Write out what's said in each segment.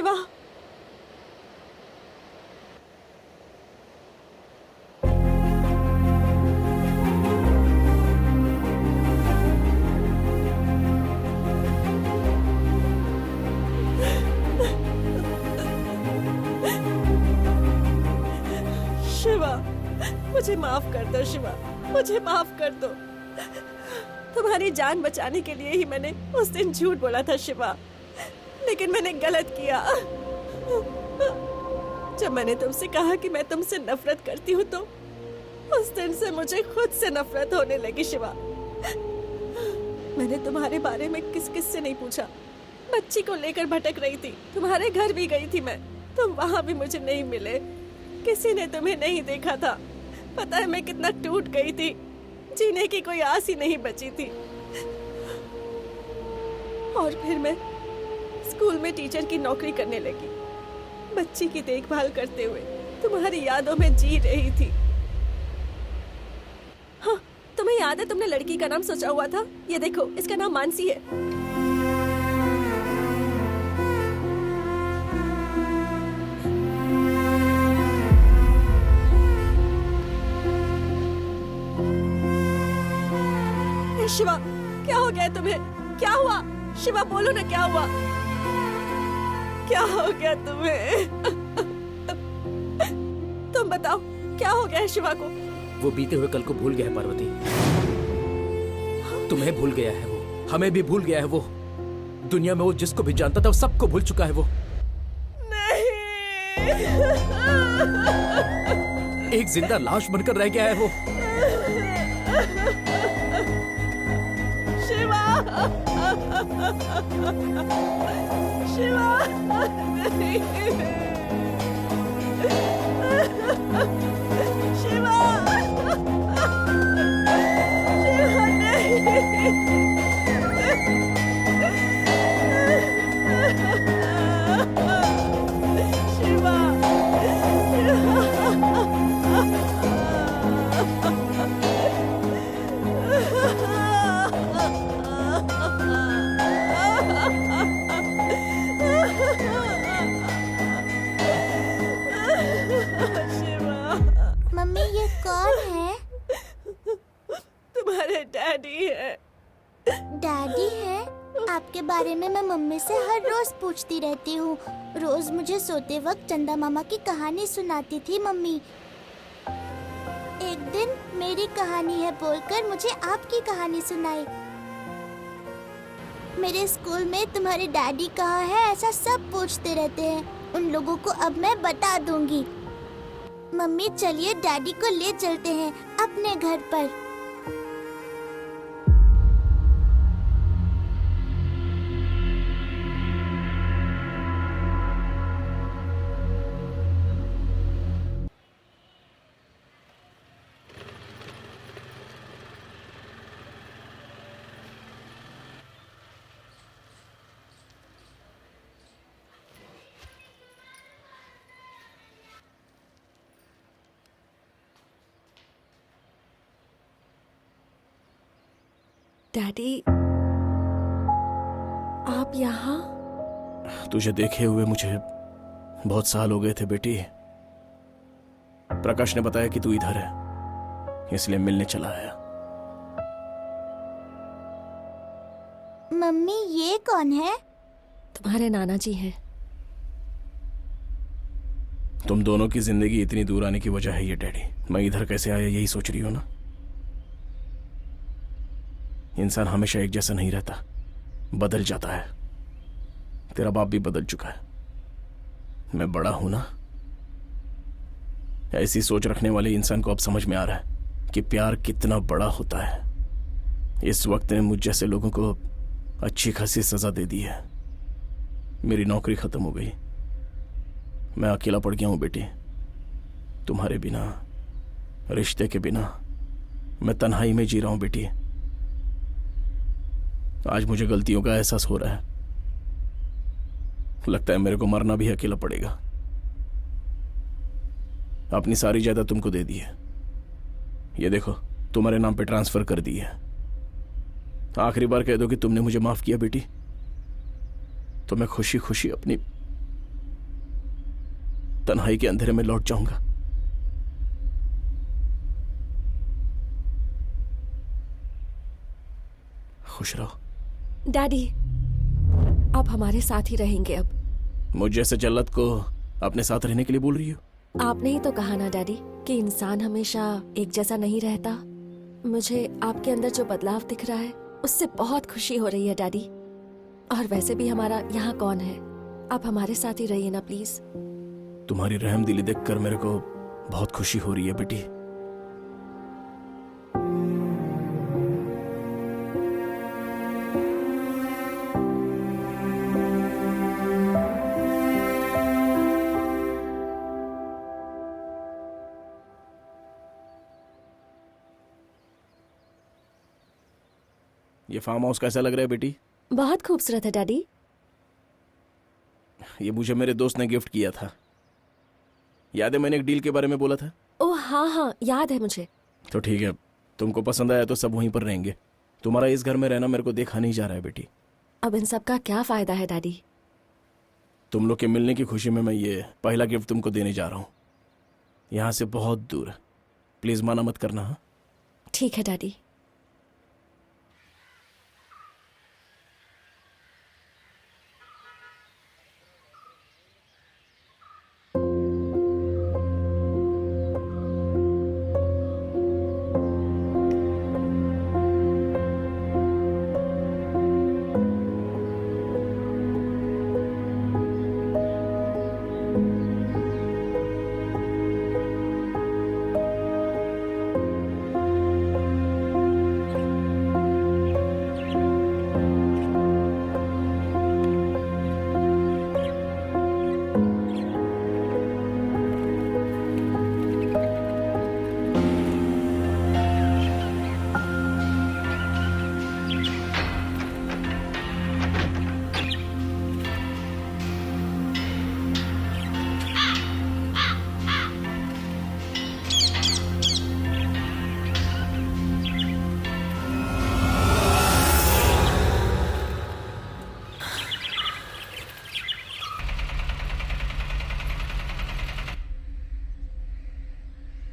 शिवा, शिवा, मुझे माफ कर दो शिवा, मुझे माफ कर दो। तुम्हारी जान बचाने के लिए ही मैंने उस दिन झूठ बोला था शिवा, लेकिन मैंने गलत किया। जब मैंने तुमसे कहा कि मैं तुमसे नफरत करती हूँ तो उस दिन से मुझे खुद से नफरत होने लगी शिवा। मैंने तुम्हारे बारे में किस से नहीं पूछा। बच्ची को लेकर भटक रही थी, तुम्हारे घर भी गई थी मैं, तुम वहां भी मुझे नहीं मिले, किसी ने तुम्हें नहीं देखा था। पता है मैं कितना टूट गई थी, जीने की कोई आस ही नहीं बची थी। और फिर मैं स्कूल में टीचर की नौकरी करने लगी, बच्ची की देखभाल करते हुए तुम्हारी यादों में जी रही थी। हाँ, तुम्हें याद है तुमने लड़की का नाम सोचा हुआ था? ये देखो, इसका नाम मानसी है। शिवा, क्या हो गया तुम्हें? क्या हुआ? शिवा बोलो ना, क्या हुआ? क्या हो गया तुम्हें? तुम बताओ, क्या हो गया है शिवा को? वो बीते हुए कल को भूल गया है पार्वती। तुम्हें भूल गया है वो, हमें भी भूल गया है वो। दुनिया में वो जिसको भी जानता था वो सबको भूल चुका है वो। नहीं। एक जिंदा लाश बनकर रह गया है वो। शिवा, शिवा, नहीं। शिवा, शिवा नहीं। शिवा, मम्मी ये कौन है? तुम्हारे डैडी है। डैडी है? आपके बारे में मैं मम्मी से हर रोज पूछती रहती हूँ। रोज मुझे सोते वक्त चंदा मामा की कहानी सुनाती थी मम्मी। एक दिन मेरी कहानी है बोलकर मुझे आपकी कहानी सुनाई। मेरे स्कूल में तुम्हारे डैडी कहाँ है ऐसा सब पूछते रहते हैं। उन लोगों को अब मैं बता दूंगी। मम्मी चलिए डैडी को ले चलते हैं अपने घर पर। डैडी, आप यहाँ? तुझे देखे हुए मुझे बहुत साल हो गए थे बेटी। प्रकाश ने बताया कि तू इधर है, इसलिए मिलने चला आया। मम्मी ये कौन है? तुम्हारे नाना जी हैं। तुम दोनों की जिंदगी इतनी दूर आने की वजह है ये डैडी। मैं इधर कैसे आया यही सोच रही हो ना? इंसान हमेशा एक जैसा नहीं रहता, बदल जाता है। तेरा बाप भी बदल चुका है। मैं बड़ा हूं ना। ऐसी सोच रखने वाले इंसान को अब समझ में आ रहा है कि प्यार कितना बड़ा होता है। इस वक्त ने मुझ जैसे लोगों को अच्छी खासी सजा दे दी है। मेरी नौकरी खत्म हो गई, मैं अकेला पड़ गया हूं बेटी। तुम्हारे बिना, रिश्ते के बिना मैं तन्हाई में जी रहा हूं बेटी। आज मुझे गलतियों का एहसास हो रहा है। लगता है मेरे को मरना भी अकेला पड़ेगा। अपनी सारी जायदाद तुमको दे दी है। ये देखो, तुम्हारे नाम पे ट्रांसफर कर दी है। आखिरी बार कह दो कि तुमने मुझे माफ किया बेटी, तो मैं खुशी खुशी अपनी तन्हाई के अंधेरे में लौट जाऊंगा। खुश रहो। डैडी, आप हमारे साथ ही रहेंगे अब। मुझ जैसे जल्लत को अपने साथ रहने के लिए बोल रही हो? आपने ही तो कहा ना डैडी कि इंसान हमेशा एक जैसा नहीं रहता। मुझे आपके अंदर जो बदलाव दिख रहा है उससे बहुत खुशी हो रही है डैडी। और वैसे भी हमारा यहाँ कौन है, आप हमारे साथ ही रहिए ना प्लीज। तुम्हारी रहमदिली देखकर मेरे को बहुत खुशी हो रही है बेटी। ये फार्म हाउस कैसा लग रहा है बेटी? बहुत खूबसूरत है डैडी। ये मुझे मेरे दोस्त ने गिफ्ट किया था। याद है मैंने एक डील के बारे में बोला था? ओह हाँ हाँ, याद है मुझे। तो ठीक है, तुमको पसंद आया तो सब वहीं पर रहेंगे। तुम्हारा इस घर में रहना मेरे को देखा नहीं जा रहा है बेटी। अब इन सब का क्या फायदा है डैडी? तुम लोग के मिलने की खुशी में मैं ये पहला गिफ्ट तुमको देने जा रहा हूँ, यहाँ से बहुत दूर। प्लीज माना मत करना। हाँ, ठीक है डैडी।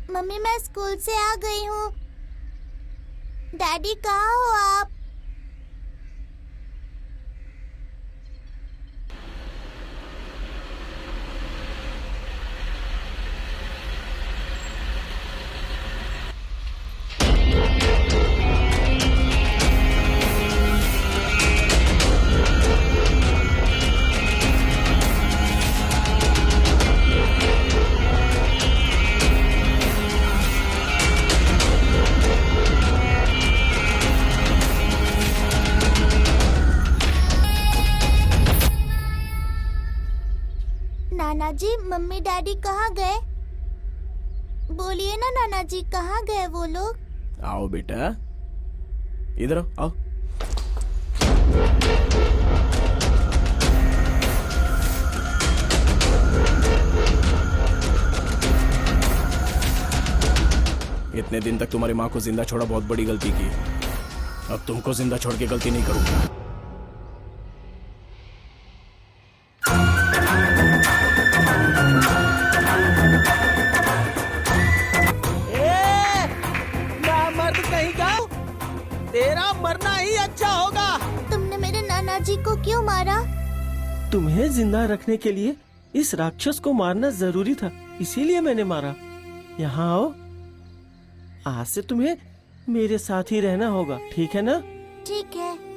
मम्मी मैं स्कूल से आ गई हूँ। डैडी कहाँ हो आप? नाना जी, मम्मी डैडी कहाँ गए? बोलिए ना नाना जी, कहाँ गए वो लोग? आओ बेटा, इधर आओ। इतने दिन तक तुम्हारी माँ को जिंदा छोड़ा बहुत बड़ी गलती की। अब तुमको जिंदा छोड़ के गलती नहीं करूंगा। तेरा मरना ही अच्छा होगा। तुमने मेरे नाना जी को क्यों मारा? तुम्हें जिंदा रखने के लिए इस राक्षस को मारना जरूरी था, इसीलिए मैंने मारा। यहाँ आओ, आज से तुम्हें मेरे साथ ही रहना होगा, ठीक है ना? ठीक है।